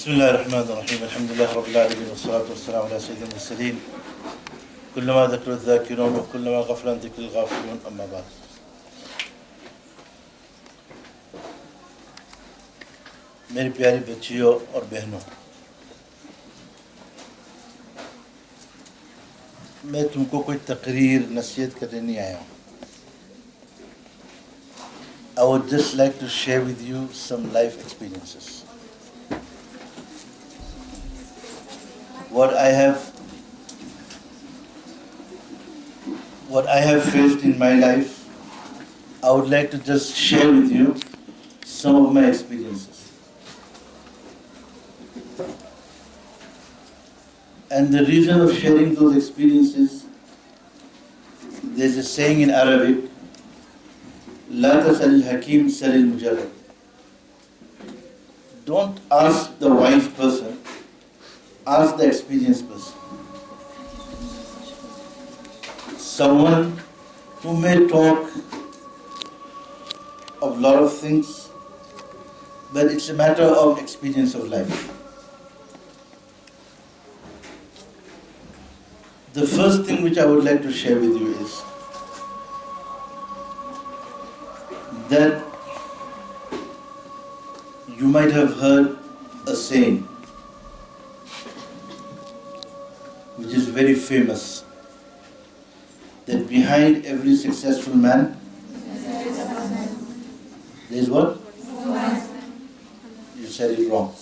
بسم الله الرحمن الرحيم الحمد لله رب العالمين والصلاة والسلام على سيد المرسلين كلما ذكر الذاكرون وكلما غفل عن ذكر الغافلون أما بعد. मेरी प्यारी बच्चियों और बहनों, मैं तुमको कोई तकरीर नसीहत करने नहीं आया हूँ. I would just like to share with you some life experiences. What I have faced in my life, I would like to just share with you some of my experiences. And the reason of sharing those experiences, there's a saying in Arabic, لا تسأل الحكيم سل المجرب. Don't ask the wise person, ask the experienced person. Someone who may talk of a lot of things, but it's a matter of experience of life. The first thing which I would like to share with you is that you might have heard a saying which is very famous, that behind every successful man there is what? You said it wrong.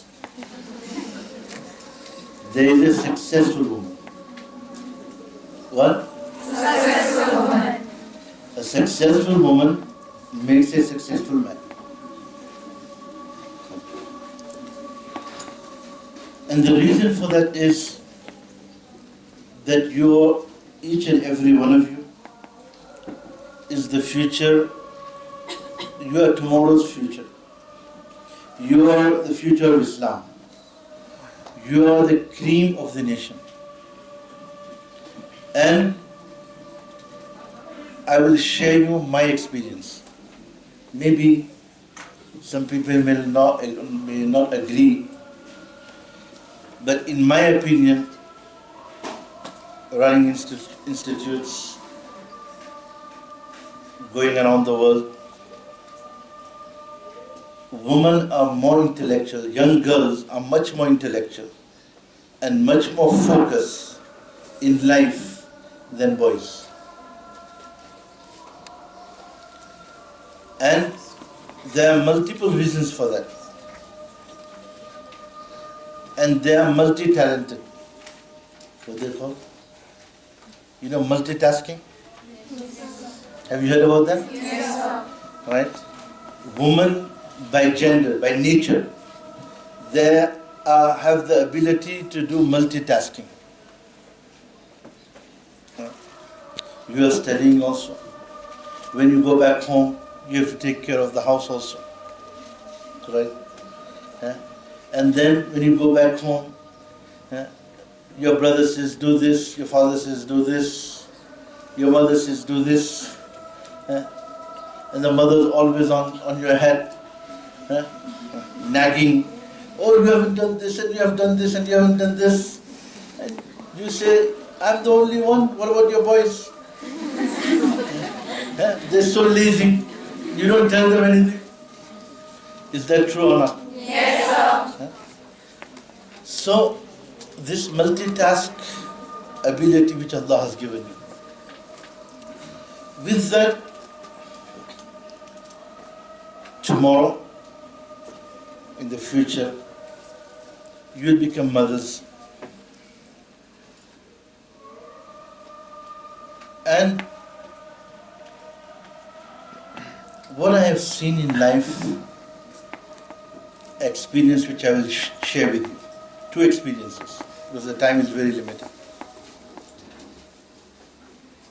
There is a successful woman. What? Successful woman. A successful woman makes a successful man. And the reason for that is that each and every one of you is the future. You are tomorrow's future. You are the future of Islam. You are the cream of the nation. And I will share you my experience. Maybe some people may not agree, but in my opinion, running institutes, going around the world, women are more intellectual, young girls are much more intellectual and much more focused in life than boys. And there are multiple reasons for that. And they are multi-talented. What they call? You know multitasking? Have you heard about that? Yes, sir. Right? Women by gender, by nature, they have the ability to do multitasking. You are studying also. When you go back home, you have to take care of the house also. Right? And then when you go back home, your brother says do this, your father says do this, your mother says do this, and the mother is always on your head, nagging, oh, you haven't done this and you have done this and you haven't done this. And you say, I'm the only one, what about your boys? They're so lazy, you don't tell them anything. Is that true or not? Yes, sir. So, this multitask ability which Allah has given you, with that, tomorrow, in the future, you will become mothers. And what I have seen in life, experience which I will share with you. Two experiences, because the time is very limited.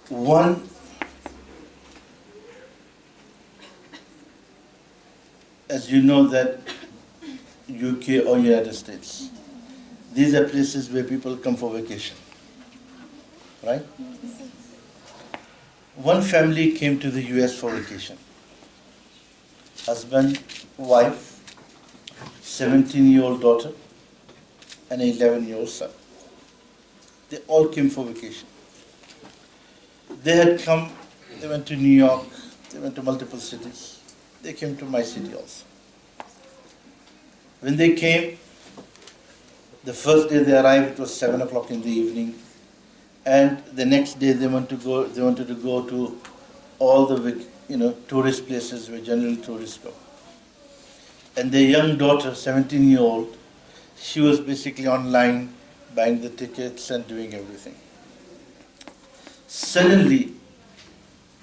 One, as you know that UK or United States, these are places where people come for vacation, right? One family came to the US for vacation. Husband, wife, 17-year-old daughter, and an 11-year-old son. They all came for vacation. They had come, they went to New York, they went to multiple cities. They came to my city also. When they came, the first day they arrived, it was 7 o'clock in the evening. And the next day they wanted to go to all the tourist places where generally tourists go. And their young daughter, 17-year-old, she was basically online buying the tickets and doing everything. Suddenly,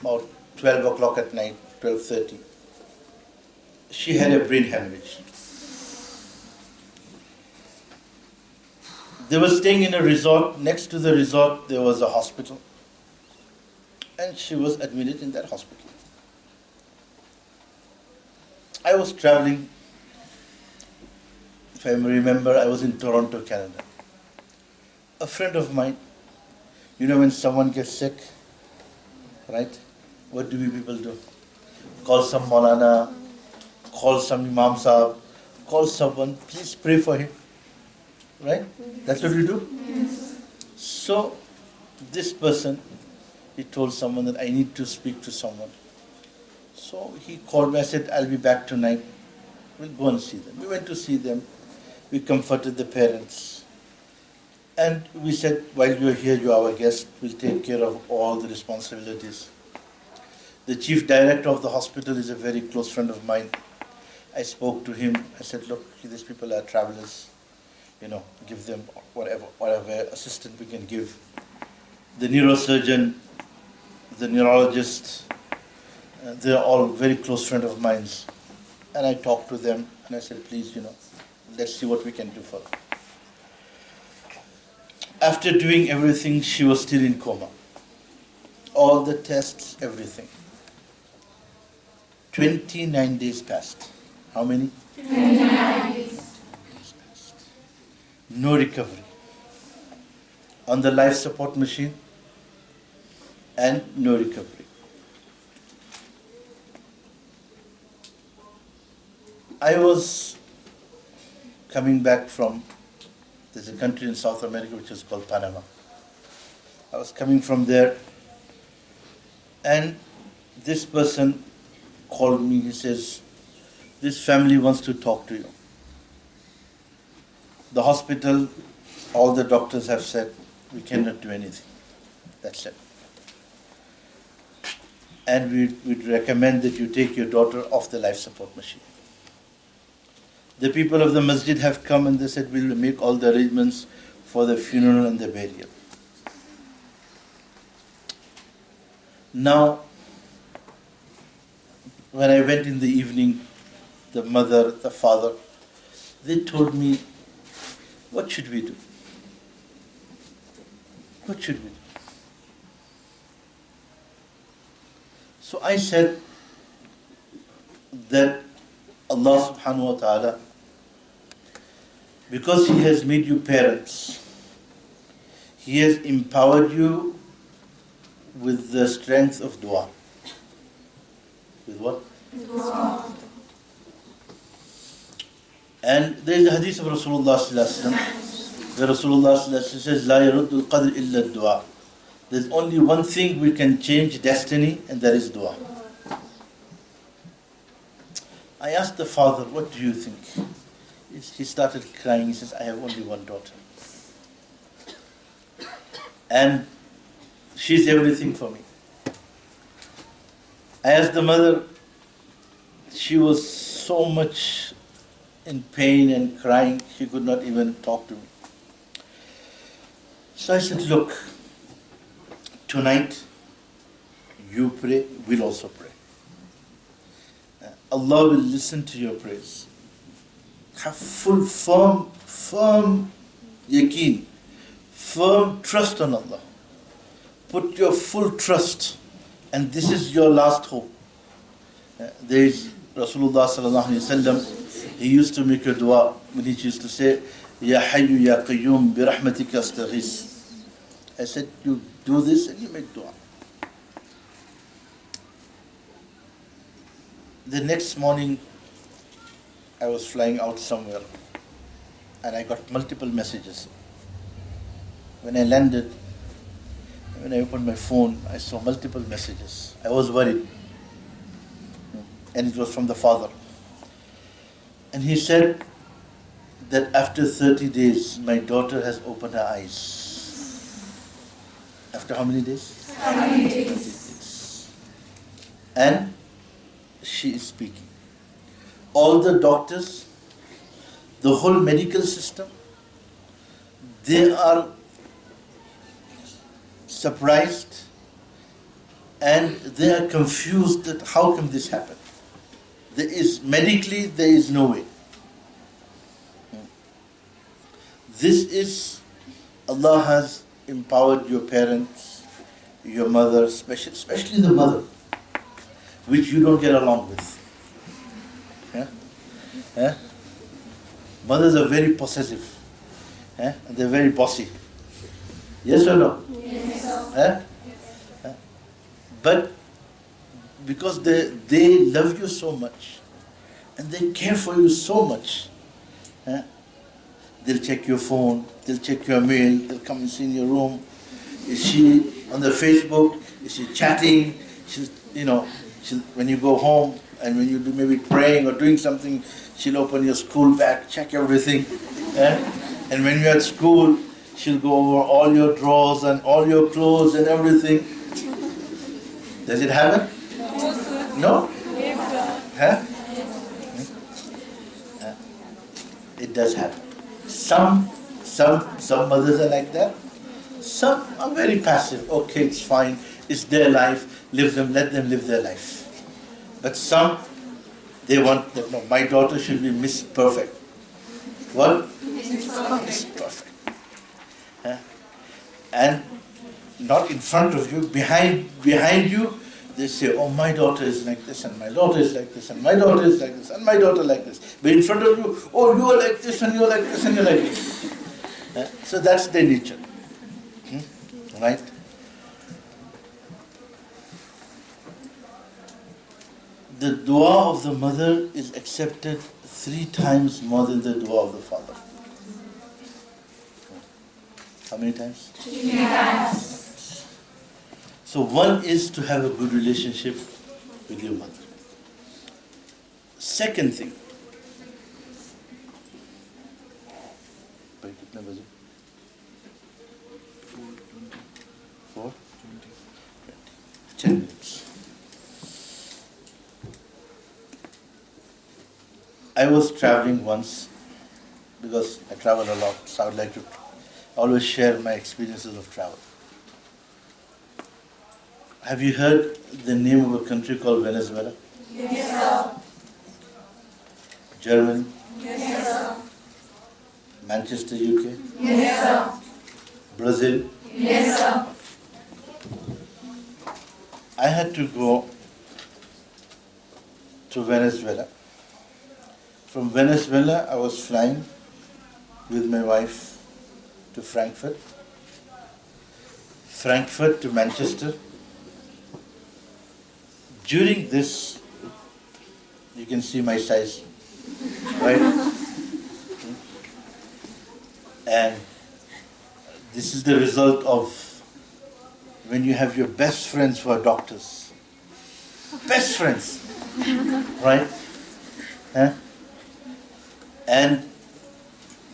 about 12 o'clock at night, 12:30, she had a brain hemorrhage. They were staying in a resort. Next to the resort, there was a hospital. And she was admitted in that hospital. I was traveling. If I remember, I was in Toronto, Canada. A friend of mine, when someone gets sick, right? What do we people do? Call some Maulana, call some Imam Sahib, call someone, please pray for him. Right? That's what we do? Yes. So, this person, he told someone that I need to speak to someone. So, he called me, I said, I'll be back tonight. We'll go and see them. We went to see them. We comforted the parents. And we said, while you're here, you're our guest, we'll take care of all the responsibilities. The chief director of the hospital is a very close friend of mine. I spoke to him. I said, look, these people are travelers. Give them whatever assistance we can give. The neurosurgeon, the neurologist, they're all very close friends of mine. And I talked to them and I said, please, let's see what we can do for her. After doing everything, she was still in coma. All the tests, everything. 29 days passed. How many? 29 days. No recovery. On the life support machine and no recovery. I was coming back from, there's a country in South America which is called Panama. I was coming from there and this person called me, he says, this family wants to talk to you. The hospital, all the doctors have said, we cannot do anything. That's it. And we'd recommend that you take your daughter off the life support machine. The people of the masjid have come and they said, we'll make all the arrangements for the funeral and the burial. Now, when I went in the evening, the mother, the father, they told me, what should we do? What should we do? So I said that Allah subhanahu wa ta'ala, because He has made you parents, He has empowered you with the strength of dua. With what? Dua. And there is a hadith of Rasulullah sallallahu alaihi wasallam, where Rasulullah sallallahu alaihi wasallam says, "La yaruddu al-qadr illa ad-dua." There's only one thing we can change destiny, and that is dua. I asked the father, "What do you think?" He started crying. He says, "I have only one daughter, and she's everything for me." I asked the mother. She was so much in pain and crying, she could not even talk to me. So I said, look, tonight you pray, we'll also pray. Allah will listen to your prayers. Have full, firm yaqeen, firm trust on Allah. Put your full trust, and this is your last hope. There is Rasulullah sallallahu alaihi wasallam. He used to make a dua when he used to say, Ya Hayyu Ya Qayyum bi rahmatika astaghis. I said, you do this and you make dua. The next morning, I was flying out somewhere. and I got multiple messages. When I landed, when I opened my phone, I saw multiple messages. I was worried. And it was from the father. And he said that after 30 days, my daughter has opened her eyes. After how many days? How many days? 30 days. And she is speaking. All the doctors, the whole medical system, they are surprised and they are confused that how come this happened. Medically, there is no way. This is, Allah has empowered your parents, your mother, especially the mother, which you don't get along with. Yeah? Yeah? Mothers are very possessive. Yeah? And they're very bossy. Yes or no? Yes, sir. Yeah? Yeah? But because they love you so much and they care for you so much, yeah? They'll check your phone, they'll check your mail, they'll come and see in your room. Is she on the Facebook? Is she chatting? When you go home and when you do maybe praying or doing something, she'll open your school bag, check everything. Yeah? And when you're at school, she'll go over all your drawers and all your clothes and everything. Does it happen? No? Huh? It does happen. Some mothers are like that. Some are very passive. Okay, it's fine. It's their life. Let them live their life. But some, they want that, no, my daughter should be Miss Perfect. What? Miss Perfect. Huh? And not in front of you, behind you, they say, oh, my daughter is like this, and my daughter is like this, and my daughter is like this, and my daughter like this. But in front of you, oh, you are like this, and you are like this, and you are like this. So that's their nature. Right? The dua of the mother is accepted 3 times more than the dua of the father. How many times? 3 times. So one is to have a good relationship with your mother. Second thing. Bhai, kitne baje? 4? 10 minutes. I was traveling once because I travel a lot, so I would like to always share my experiences of travel. Have you heard the name of a country called Venezuela? Yes, sir. Germany? Yes, sir. Manchester, UK? Yes, sir. Brazil? Yes, sir. I had to go to Venezuela. From Venezuela, I was flying with my wife to Frankfurt to Manchester. During this, you can see my size, right? And this is the result of when you have your best friends who are doctors. Best friends, right? Huh? And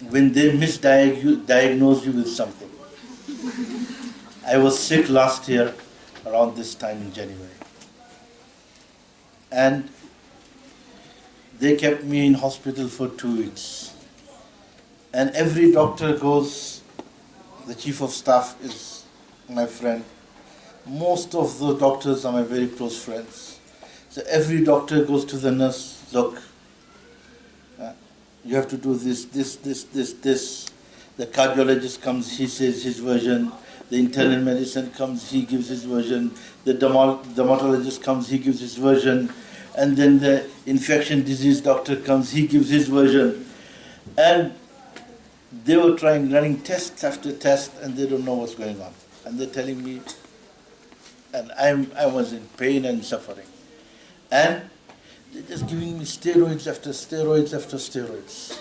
when they misdiagnose you with something. I was sick last year around this time in January. And they kept me in hospital for 2 weeks. And every doctor goes, the chief of staff is my friend. Most of the doctors are my very close friends. So every doctor goes to the nurse, look, you have to do this. The cardiologist comes, he says his version. The internal medicine comes, he gives his version. The dermatologist comes, he gives his version. And then the infection disease doctor comes, he gives his version. And they were running test after test, and they don't know what's going on. And they're telling me, and I was in pain and suffering. And they're just giving me steroids after steroids after steroids.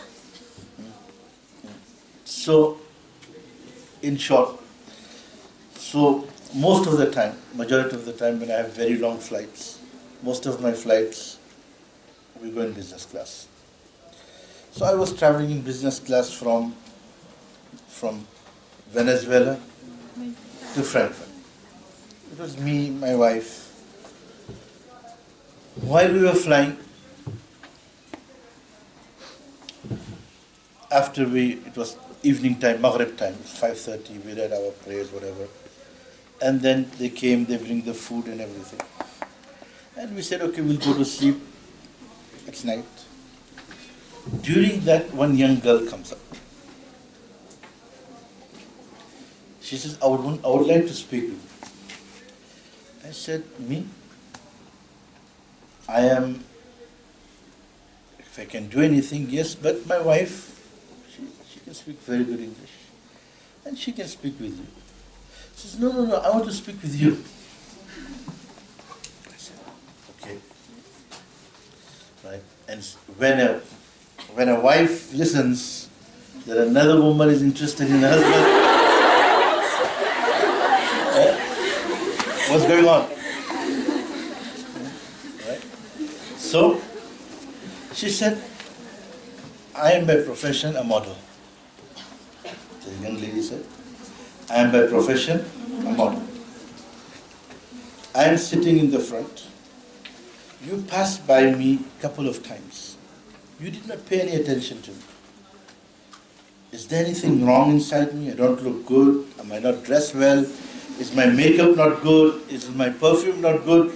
So, in short, so most of the time, majority of the time when I have very long flights, most of my flights, we go in business class. So I was traveling in business class from Venezuela to Frankfurt. It was me, my wife. While we were flying, it was evening time, Maghrib time, 5:30, we read our prayers, whatever. And then they came, they bring the food and everything. And we said, okay, we'll go to sleep. It's night. During that, one young girl comes up. She says, I would like to speak with you. I said, me? If I can do anything, yes, but my wife, she can speak very good English. And she can speak with you. She says, no, I want to speak with you. I said, okay. Right? And when a wife listens that another woman is interested in her husband, what's going on? Right? So, she said, I am by profession a model. The young lady said, I am by profession a model. I am sitting in the front. You passed by me a couple of times. You did not pay any attention to me. Is there anything wrong inside me? I don't look good. Am I not dressed well? Is my makeup not good? Is my perfume not good?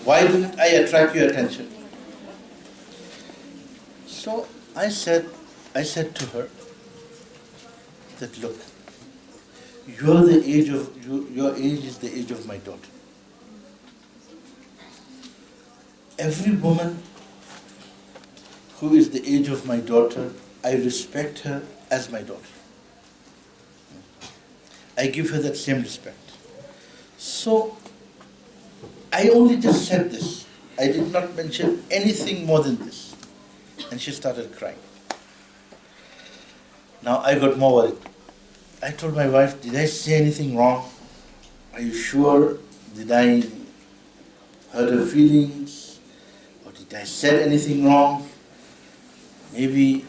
Why didn't I attract your attention? So I said to her that, look, your age is the age of my daughter. Every woman who is the age of my daughter, I respect her as my daughter. I give her that same respect. So, I only just said this. I did not mention anything more than this. And she started crying. Now I got more worried. I told my wife, did I say anything wrong? Are you sure? Did I hurt her feelings? Or did I say anything wrong? Maybe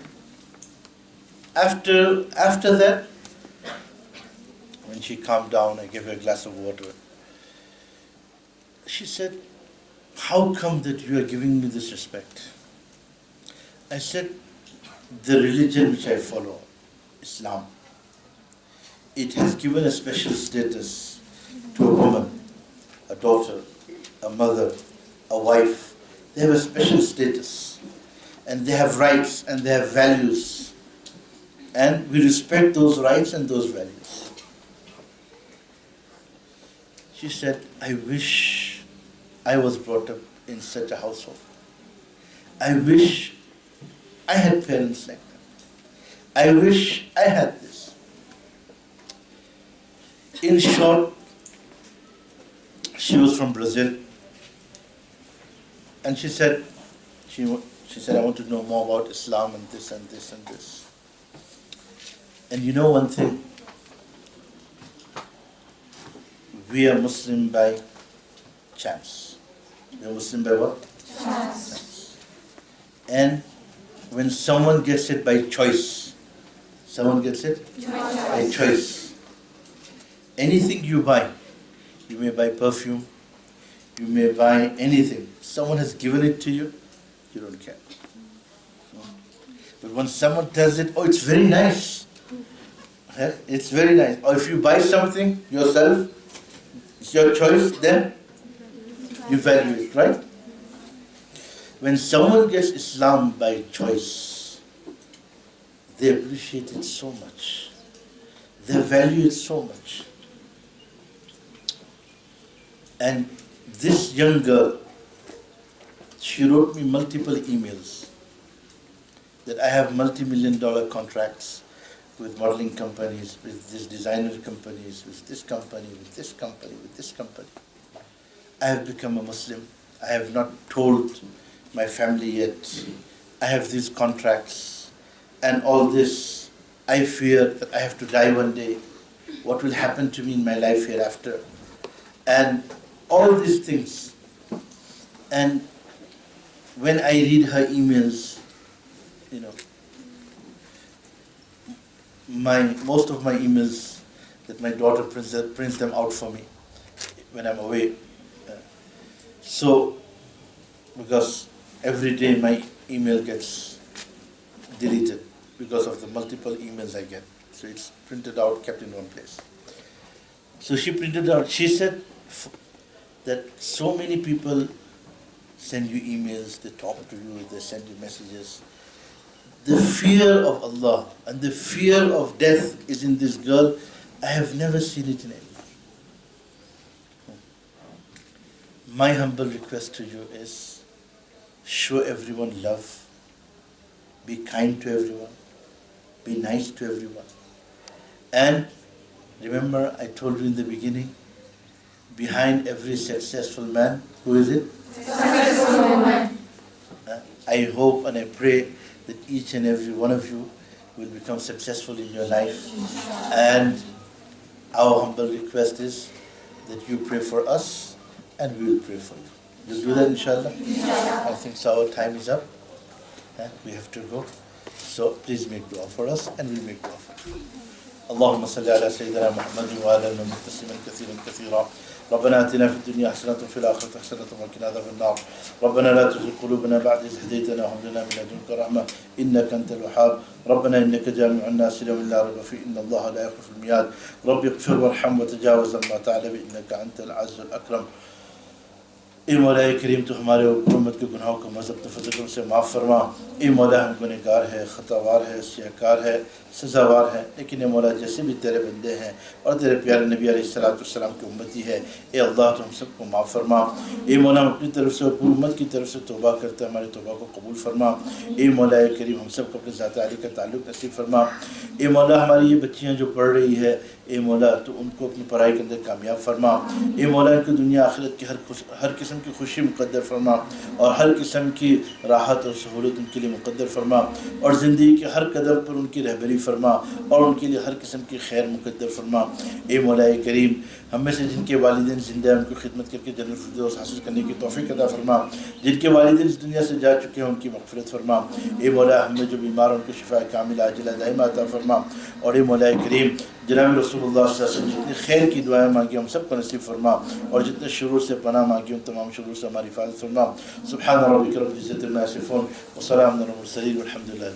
after that, when she calmed down, I gave her a glass of water. She said, how come that you are giving me this respect? I said, the religion which I follow, Islam, it has given a special status to a woman, a daughter, a mother, a wife. They have a special status. And they have rights and they have values. And we respect those rights and those values. She said, I wish I was brought up in such a household. I wish I had parents like that. I wish I had this. In short, she was from Brazil. And she said, I want to know more about Islam and this and this and this. And you know one thing? We are Muslim by chance. We are Muslim by what? Chance. And when someone gets it by choice, someone gets it by choice. Anything you buy, you may buy perfume, you may buy anything. Someone has given it to you, you don't care. But when someone tells it, oh, it's very nice. It's very nice. Or if you buy something yourself, it's your choice, then you value it, right? When someone gets Islam by choice, they appreciate it so much. They value it so much. And this young girl, she wrote me multiple emails that I have multi-million-dollar contracts with modeling companies, with these designer companies, with this company, with this company, with this company. I have become a Muslim. I have not told my family yet. I have these contracts. and all this. I fear that I have to die one day. What will happen to me in my life hereafter? And all these things. And when I read her emails, you know, most of my emails that my daughter prints them out for me when I'm away. So, because every day my email gets deleted because of the multiple emails I get. So it's printed out, kept in one place. So she printed out, she said that so many people send you emails, they talk to you, they send you messages. The fear of Allah and the fear of death is in this girl. I have never seen it in anyone. My humble request to you is, show everyone love, be kind to everyone, be nice to everyone. And remember, I told you in the beginning, behind every successful man, who is it? Successful woman. I hope and I pray that each and every one of you will become successful in your life. And our humble request is that you pray for us and we will pray for you. You'll do that, inshallah? I think so. Our time is up. We have to go. So please make dua for us and we'll make dua for you. اللهم صل على سيدنا محمد وعلى آله وسلم كثيرا كثيرا. ربنا آتنا في الدنيا حسنة وفي الآخرة حسنة وقنا عذاب النار. ربنا لا تزغ قلوبنا بعد إذ هديتنا وهب لنا من لدنك رحمة إنك أنت الوهاب. ربنا إنك جامع الناس ليوم لا ريب فيه إن الله لا يخلف الميعاد. رب اغفر وارحم وتجاوز عما تعلم إنك أنت العز الأكرم. اے مولا کریم تو ہمارے امت کے گناہوں کو مذہب تو فضل سے معاف فرما. اے مولا ہم گنہگار ہے، خطاوار ہے، سیاہکار ہے، سزاوار ہے، لیکن اے مولا جیسے بھی تیرے بندے ہیں اور تیرے پیارے نبی علیہ السلام کی امتی ہے، اے اللہ تو ہم سب کو معاف فرما. اے مولا ہم اپنی طرف سے اور پوری امت کی طرف سے توبہ کرتے ہیں، ہماری توبہ کو قبول فرما. اے مولا کریم ہم سب کو اپنے ذات عالی کا تعلق نصیب فرما. اے مولا ہماری یہ بچیاں جو پڑھ رہی ہے، اے مولا تو ان کو اپنی پڑھائی کے اندر کامیاب فرما. اے مولا ان کی دنیا آخرت کی ہر قسم کی خوشی مقدر فرما اور ہر قسم کی راحت اور سہولت ان کے لیے مقدر فرما اور زندگی کے ہر قدم پر ان کی رہبری فرما اور ان کے لیے ہر قسم کی خیر مقدر فرما. اے مولا کریم ہم میں سے جن کے والدین زندہ ہیں ان کی خدمت کر کے جنت الفردوس حاصل کرنے کی توفیق عطا فرما. جن کے والدین اس دنیا سے جا چکے ہیں ان کی مغفرت فرما. اے مولا ہم میں جو بیمار ہیں ان کو شفا کاملہ عاجلہ دائمہ عطا فرما. اور اے مولا کریم جناب رسول اللہ صلی اللہ علیہ وسلم جتنی خیر کی دعائیں مانگی ہم سب کو نصیب فرما اور جتنے شرور سے پناہ مانگی ان تمام شرور سے ہماری حفاظت فرما. سبحان ربک رب العزة عما یصفون وسلام علی المرسلین والحمد للہ.